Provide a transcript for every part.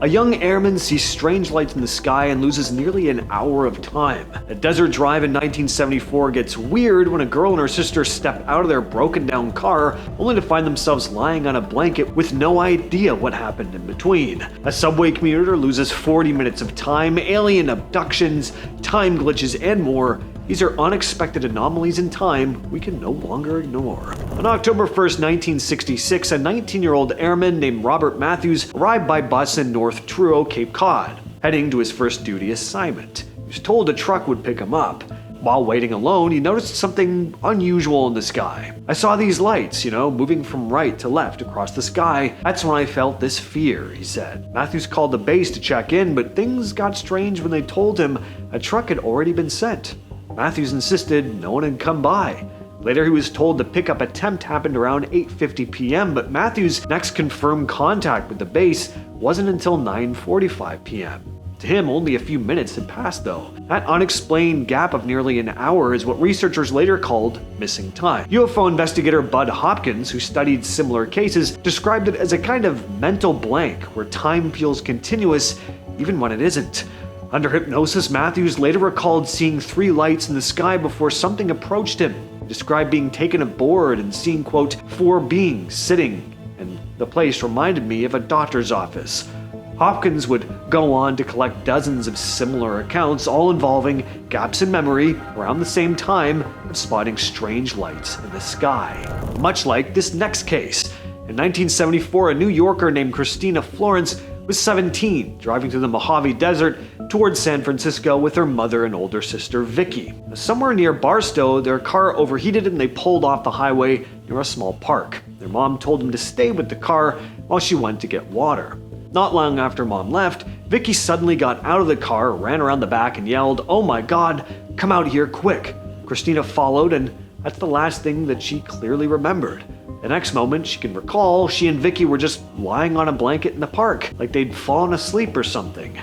A young airman sees strange lights in the sky and loses nearly an hour of time. A desert drive in 1974 gets weird when a girl and her sister step out of their broken down car only to find themselves lying on a blanket with no idea what happened in between. A subway commuter loses 40 minutes of time, alien abductions, time glitches, and more. These are unexpected anomalies in time we can no longer ignore. On October 1st, 1966, a 19-year-old airman named Robert Matthews arrived by bus in North Truro, Cape Cod, heading to his first duty assignment. He was told a truck would pick him up. While waiting alone, he noticed something unusual in the sky. "I saw these lights, moving from right to left across the sky. That's when I felt this fear," he said. Matthews called the base to check in, but things got strange when they told him a truck had already been sent. Matthews insisted no one had come by. Later, he was told the pickup attempt happened around 8:50 p.m., but Matthews' next confirmed contact with the base wasn't until 9:45 p.m. To him, only a few minutes had passed, though. That unexplained gap of nearly an hour is what researchers later called missing time. UFO investigator Bud Hopkins, who studied similar cases, described it as a kind of mental blank where time feels continuous even when it isn't. Under hypnosis, Matthews later recalled seeing 3 lights in the sky before something approached him. He described being taken aboard and seeing, quote, 4 beings sitting, and the place reminded me of a doctor's office. Hopkins would go on to collect dozens of similar accounts, all involving gaps in memory around the same time of spotting strange lights in the sky. Much like this next case. In 1974, a New Yorker named Kristina Florence was 17, driving through the Mojave Desert towards San Francisco with her mother and older sister Vicky. Somewhere near Barstow, their car overheated and they pulled off the highway near a small park. Their mom told them to stay with the car while she went to get water. Not long after Mom left, Vicky suddenly got out of the car, ran around the back and yelled, "Oh my God, come out here quick." Kristina followed, and that's the last thing that she clearly remembered. The next moment she can recall, she and Vicky were just lying on a blanket in the park, like they'd fallen asleep or something.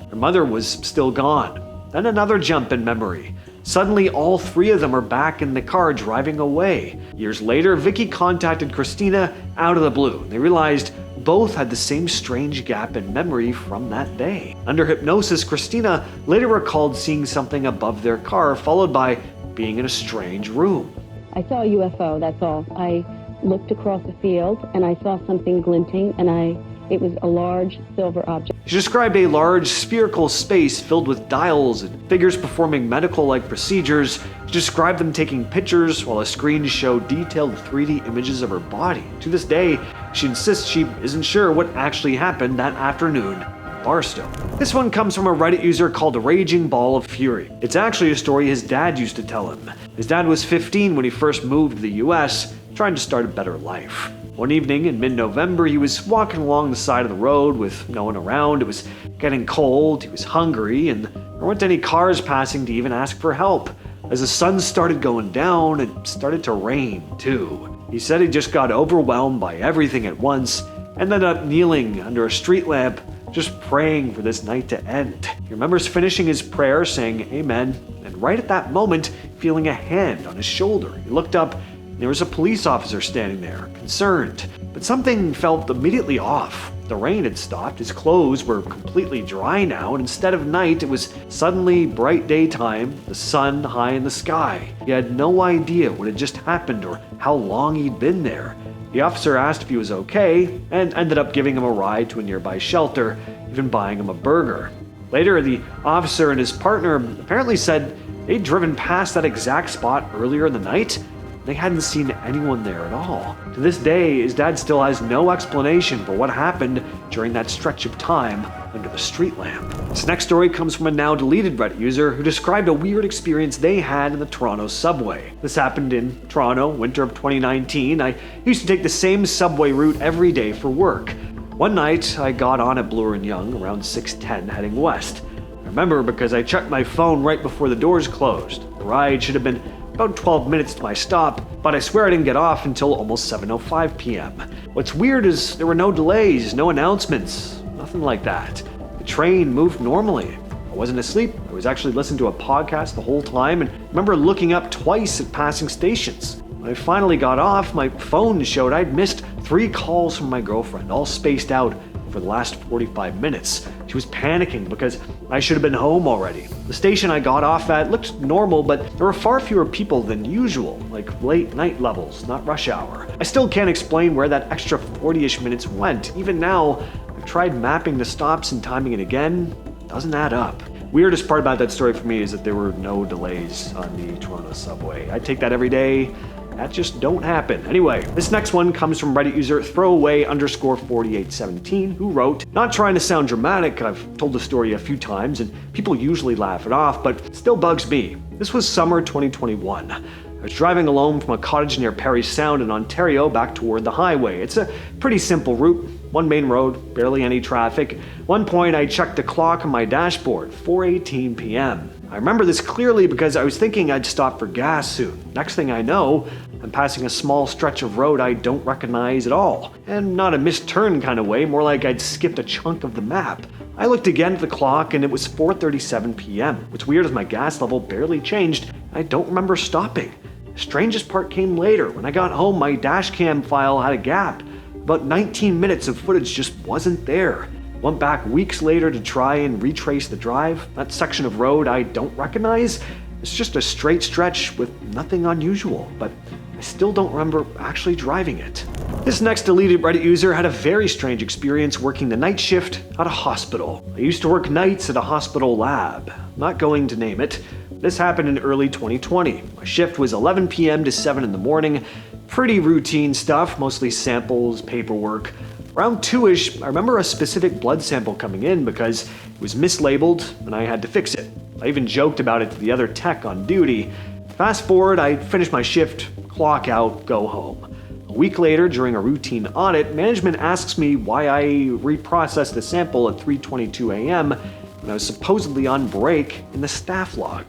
Her mother was still gone. Then another jump in memory. Suddenly, all 3 of them are back in the car driving away. Years later, Vicky contacted Kristina out of the blue. They realized both had the same strange gap in memory from that day. Under hypnosis, Kristina later recalled seeing something above their car, followed by being in a strange room. "I saw a UFO, that's all. I looked across the field and I saw something glinting, and it was a large silver object." She described a large spherical space filled with dials and figures performing medical-like procedures. She described them taking pictures while a screen showed detailed 3D images of her body. To this day, she insists she isn't sure what actually happened that afternoon in Barstow. This one comes from a Reddit user called Raging Ball of Fury. It's actually a story his dad used to tell him. His dad was 15 when he first moved to the US, trying to start a better life. One evening in mid-November, he was walking along the side of the road with no one around. It was getting cold, he was hungry, and there weren't any cars passing to even ask for help. As the sun started going down, it started to rain too. He said he just got overwhelmed by everything at once and ended up kneeling under a street lamp, just praying for this night to end. He remembers finishing his prayer, saying amen, and right at that moment, feeling a hand on his shoulder. He looked up. There was a police officer standing there, concerned. But something felt immediately off. The rain had stopped, his clothes were completely dry now, and instead of night, it was suddenly bright daytime, the sun high in the sky. He had no idea what had just happened or how long he'd been there. The officer asked if he was okay, and ended up giving him a ride to a nearby shelter, even buying him a burger. Later, the officer and his partner apparently said they'd driven past that exact spot earlier in the night. They hadn't seen anyone there at all. To this day, his dad still has no explanation for what happened during that stretch of time under the street lamp. This next story comes from a now deleted Reddit user who described a weird experience they had in the Toronto subway. This happened in Toronto, winter of 2019. I used to take the same subway route every day for work. One night, I got on at Bloor & Young around 6:10 heading west. I remember because I checked my phone right before the doors closed. The ride should have been about 12 minutes to my stop, but I swear I didn't get off until almost 7:05 p.m. What's weird is there were no delays, no announcements, nothing like that. The train moved normally. I wasn't asleep. I was actually listening to a podcast the whole time and remember looking up twice at passing stations. When I finally got off, my phone showed I'd missed 3 calls from my girlfriend, all spaced out for the last 45 minutes. She was panicking because I should have been home already. The station I got off at looked normal, but there were far fewer people than usual, like late night levels, not rush hour. I still can't explain where that extra 40-ish minutes went. Even now, I've tried mapping the stops and timing it again. Doesn't add up. Weirdest part about that story for me is that there were no delays on the Toronto subway. I take that every day. That just don't happen. Anyway, this next one comes from Reddit user throwaway_4817, who wrote, "Not trying to sound dramatic, I've told the story a few times and people usually laugh it off, but it still bugs me. This was summer 2021. I was driving alone from a cottage near Parry Sound in Ontario back toward the highway. It's a pretty simple route, one main road, barely any traffic. At one point I checked the clock on my dashboard, 4:18 p.m. I remember this clearly because I was thinking I'd stop for gas soon. Next thing I know, I'm passing a small stretch of road I don't recognize at all. And not a missed turn kind of way, more like I'd skipped a chunk of the map. I looked again at the clock and it was 4:37 p.m. What's weird is my gas level barely changed. I don't remember stopping. The strangest part came later. When I got home, my dashcam file had a gap. About 19 minutes of footage just wasn't there. Went back weeks later to try and retrace the drive. That section of road I don't recognize. It's just a straight stretch with nothing unusual, but I still don't remember actually driving it." This next deleted Reddit user had a very strange experience working the night shift at a hospital. "I used to work nights at a hospital lab. I'm not going to name it. This happened in early 2020. My shift was 11 p.m. to 7 in the morning. Pretty routine stuff, mostly samples, paperwork. Around 2-ish, I remember a specific blood sample coming in because it was mislabeled and I had to fix it. I even joked about it to the other tech on duty. Fast forward, I finish my shift, clock out, go home. A week later, during a routine audit, management asks me why I reprocessed the sample at 3:22 a.m. when I was supposedly on break in the staff log.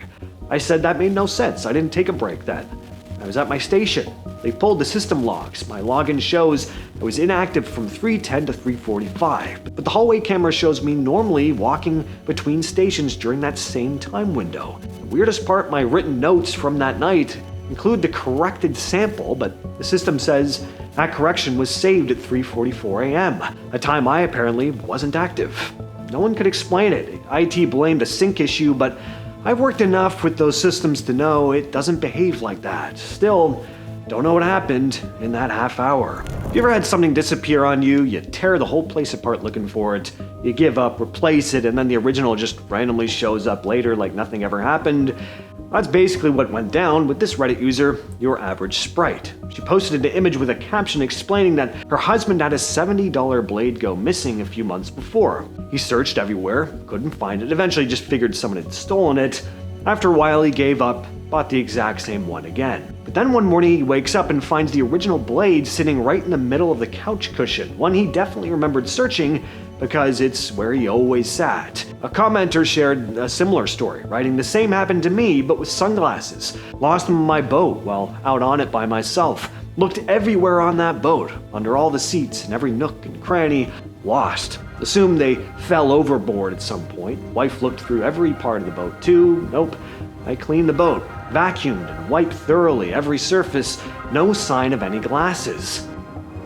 I said that made no sense. I didn't take a break then. I was at my station. They pulled the system logs. My login shows I was inactive from 3:10 to 3:45, but the hallway camera shows me normally walking between stations during that same time window. The weirdest part, my written notes from that night include the corrected sample, but the system says that correction was saved at 3:44 a.m., a time I apparently wasn't active. No one could explain it. IT blamed a sync issue, but I've worked enough with those systems to know it doesn't behave like that. Still, don't know what happened in that half hour. If you ever had something disappear on you, you tear the whole place apart looking for it, you give up, replace it, and then the original just randomly shows up later like nothing ever happened? That's basically what went down with this Reddit user, Your Average Sprite. She posted an image with a caption explaining that her husband had a $70 blade go missing a few months before. He searched everywhere, couldn't find it, eventually just figured someone had stolen it. After a while he gave up, bought the exact same one again. But then one morning he wakes up and finds the original blade sitting right in the middle of the couch cushion, one he definitely remembered searching because it's where he always sat. A commenter shared a similar story, writing, "The same happened to me, but with sunglasses. Lost them on my boat while out on it by myself. Looked everywhere on that boat, under all the seats and every nook and cranny. Lost. Assumed they fell overboard at some point. Wife looked through every part of the boat too. Nope. I cleaned the boat, vacuumed and wiped thoroughly every surface. No sign of any glasses.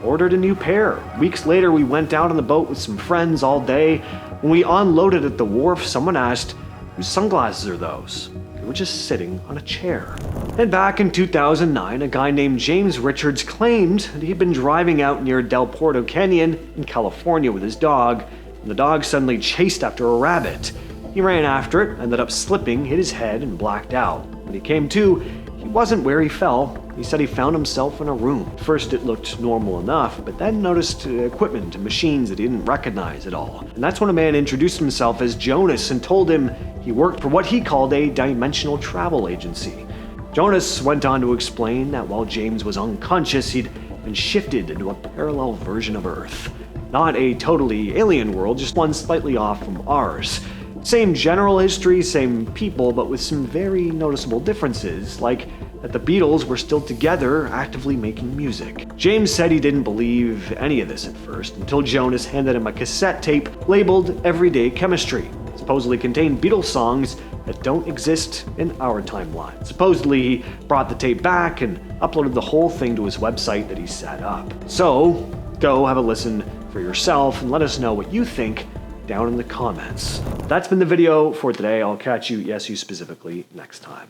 Ordered a new pair. Weeks later, we went out on the boat with some friends all day. When we unloaded at the wharf, someone asked, 'Whose sunglasses are those?' They were just sitting on a chair." And back in 2009, a guy named James Richards claimed that he'd been driving out near Del Porto Canyon in California with his dog, and the dog suddenly chased after a rabbit. He ran after it, ended up slipping, hit his head, and blacked out. When he came to, he wasn't where he fell. He said he found himself in a room. First it looked normal enough, but then noticed equipment and machines that he didn't recognize at all. And that's when a man introduced himself as Jonas and told him he worked for what he called a dimensional travel agency. Jonas went on to explain that while James was unconscious, he'd been shifted into a parallel version of Earth. Not a totally alien world, just one slightly off from ours. Same general history, same people, but with some very noticeable differences, like that the Beatles were still together, actively making music. James said he didn't believe any of this at first, until Jonas handed him a cassette tape labeled Everyday Chemistry. It supposedly contained Beatles songs that don't exist in our timeline. Supposedly he brought the tape back and uploaded the whole thing to his website that he set up. So, go have a listen for yourself and let us know what you think down in the comments. That's been the video for today. I'll catch you, yes, you specifically, next time.